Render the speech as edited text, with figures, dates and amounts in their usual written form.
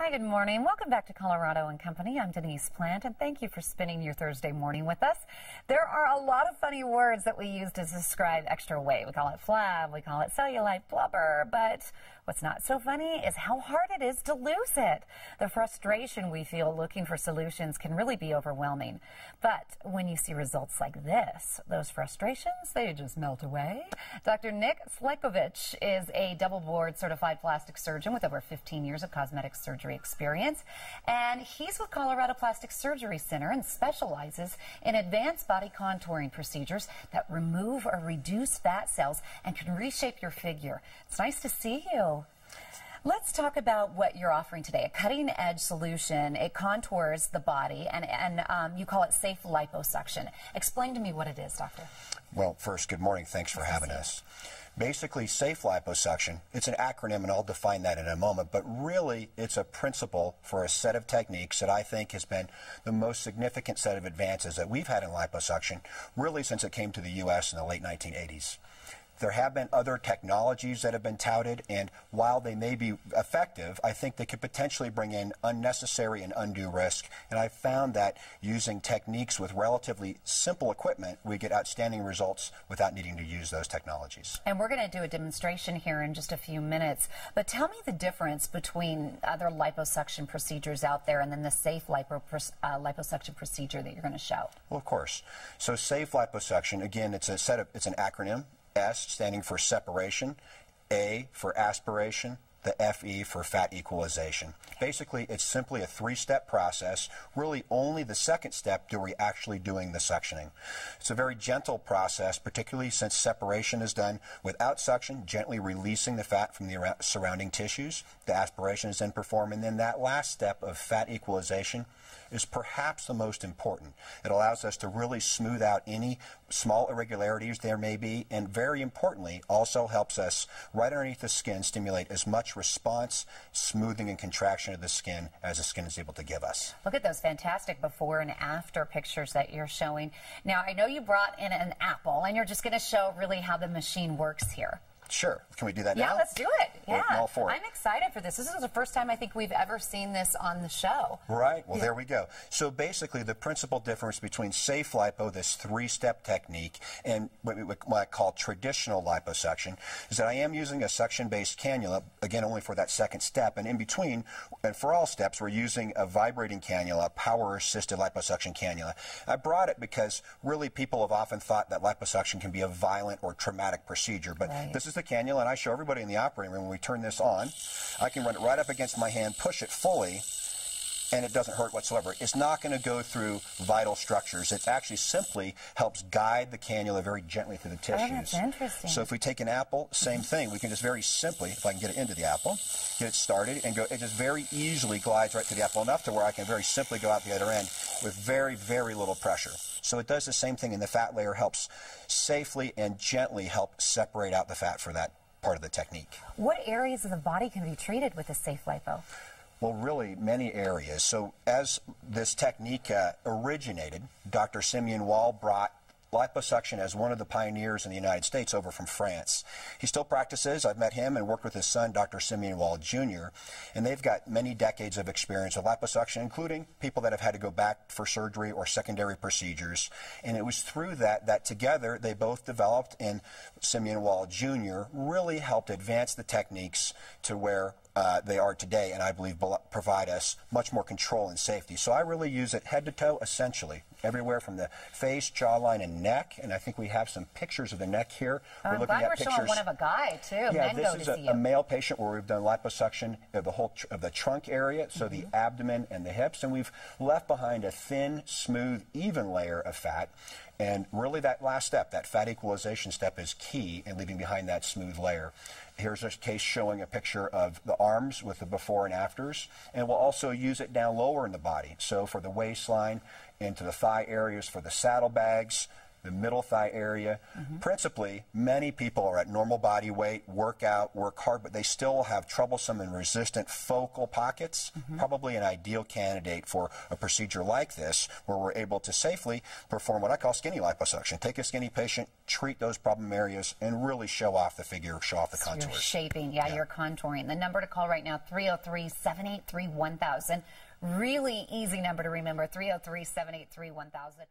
Hi, good morning. Welcome back to Colorado and Company. I'm Denise Plant, and thank you for spending your Thursday morning with us. There are a lot of funny words that we use to describe extra weight. We call it flab, we call it cellulite, blubber, but what's not so funny is how hard it is to lose it. The frustration we feel looking for solutions can really be overwhelming. But when you see results like this, those frustrations, they just melt away. Dr. Nick Slenkovich is a double-board certified plastic surgeon with over 15 years of cosmetic surgery experience, and he's with Colorado Plastic Surgery Center and specializes in advanced body contouring procedures that remove or reduce fat cells and can reshape your figure. It's nice to see you. Let's talk about what you're offering today, a cutting-edge solution. It contours the body, and you call it SAFELipo. Explain to me what it is, doctor. Well, first, good morning. Thanks for having us. Basically, SAFELipo, it's an acronym, and I'll define that in a moment, but really it's a principle for a set of techniques that I think has been the most significant set of advances that we've had in liposuction, really since it came to the U.S. in the late 1980s. There have been other technologies that have been touted, and while they may be effective, I think they could potentially bring in unnecessary and undue risk. And I've found that using techniques with relatively simple equipment, we get outstanding results without needing to use those technologies. And we're going to do a demonstration here in just a few minutes. But tell me the difference between other liposuction procedures out there and then the SAFELipo procedure that you're going to show. Well, of course. So SAFELipo, again, it's an acronym. S standing for separation, A for aspiration, the FE for fat equalization. Basically, it's simply a three-step process. Really, only the second step do we actually doing the suctioning. It's a very gentle process, particularly since separation is done without suction, gently releasing the fat from the surrounding tissues. The aspiration is then performed, and then that last step of fat equalization is perhaps the most important. It allows us to really smooth out any small irregularities there may be, and very importantly, also helps us right underneath the skin stimulate as much response, smoothing, and contraction of the skin as the skin is able to give us. Look at those fantastic before and after pictures that you're showing. Now, I know you brought in an apple, and you're just going to show really how the machine works here. Sure. Can we do that now? Yeah, let's do it. Yeah. I'm all for it. I'm excited for this. This is the first time I think we've ever seen this on the show. Right. Well, there we go. So basically, the principal difference between SAFELipo, this three-step technique, and what I call traditional liposuction is that I am using a suction-based cannula, again, only for that second step. And in between, and for all steps, we're using a vibrating cannula, a power-assisted liposuction cannula. I brought it because really people have often thought that liposuction can be a violent or traumatic procedure. But this is the cannula, and I show everybody in the operating room when we turn this on. I can run it right up against my hand, push it fully, and it doesn't hurt whatsoever. It's not going to go through vital structures. It actually simply helps guide the cannula very gently through the tissues. Oh, that's interesting. So if we take an apple, same thing. We can just very simply, if I can get it into the apple, get it started, and go. It just very easily glides right to the apple, enough to where I can very simply go out the other end with very, very little pressure. So it does the same thing in the fat layer, helps safely and gently help separate out the fat for that part of the technique. What areas of the body can be treated with the SAFELipo? Well, really many areas. So as this technique originated, Dr. Simeon Wall brought liposuction as one of the pioneers in the United States over from France. He still practices. I've met him and worked with his son, Dr. Simeon Wall Jr., and they've got many decades of experience with liposuction, including people that have had to go back for surgery or secondary procedures. And it was through that together they both developed, and Simeon Wall Jr. really helped advance the techniques to where they are today, and I believe provide us much more control and safety. So I really use it head to toe, essentially, everywhere from the face, jawline, and neck. And I think we have some pictures of the neck here. I'm glad we're showing one of a guy too. Yeah, this is a male patient where we've done liposuction of the whole of the trunk area, so the abdomen and the hips, and we've left behind a thin, smooth, even layer of fat. And really that last step, that fat equalization step, is key in leaving behind that smooth layer. Here's a case showing a picture of the arms with the before and afters, and we'll also use it down lower in the body. So for the waistline, into the thigh areas, for the saddlebags, the middle thigh area. Principally, many people are at normal body weight, work out, work hard, but they still have troublesome and resistant focal pockets. Probably an ideal candidate for a procedure like this, where we're able to safely perform what I call skinny liposuction. Take a skinny patient, treat those problem areas, and really show off the figure, show off the contours. You're shaping, you're contouring. The number to call right now, 303-783-1000. Really easy number to remember, 303-783-1000.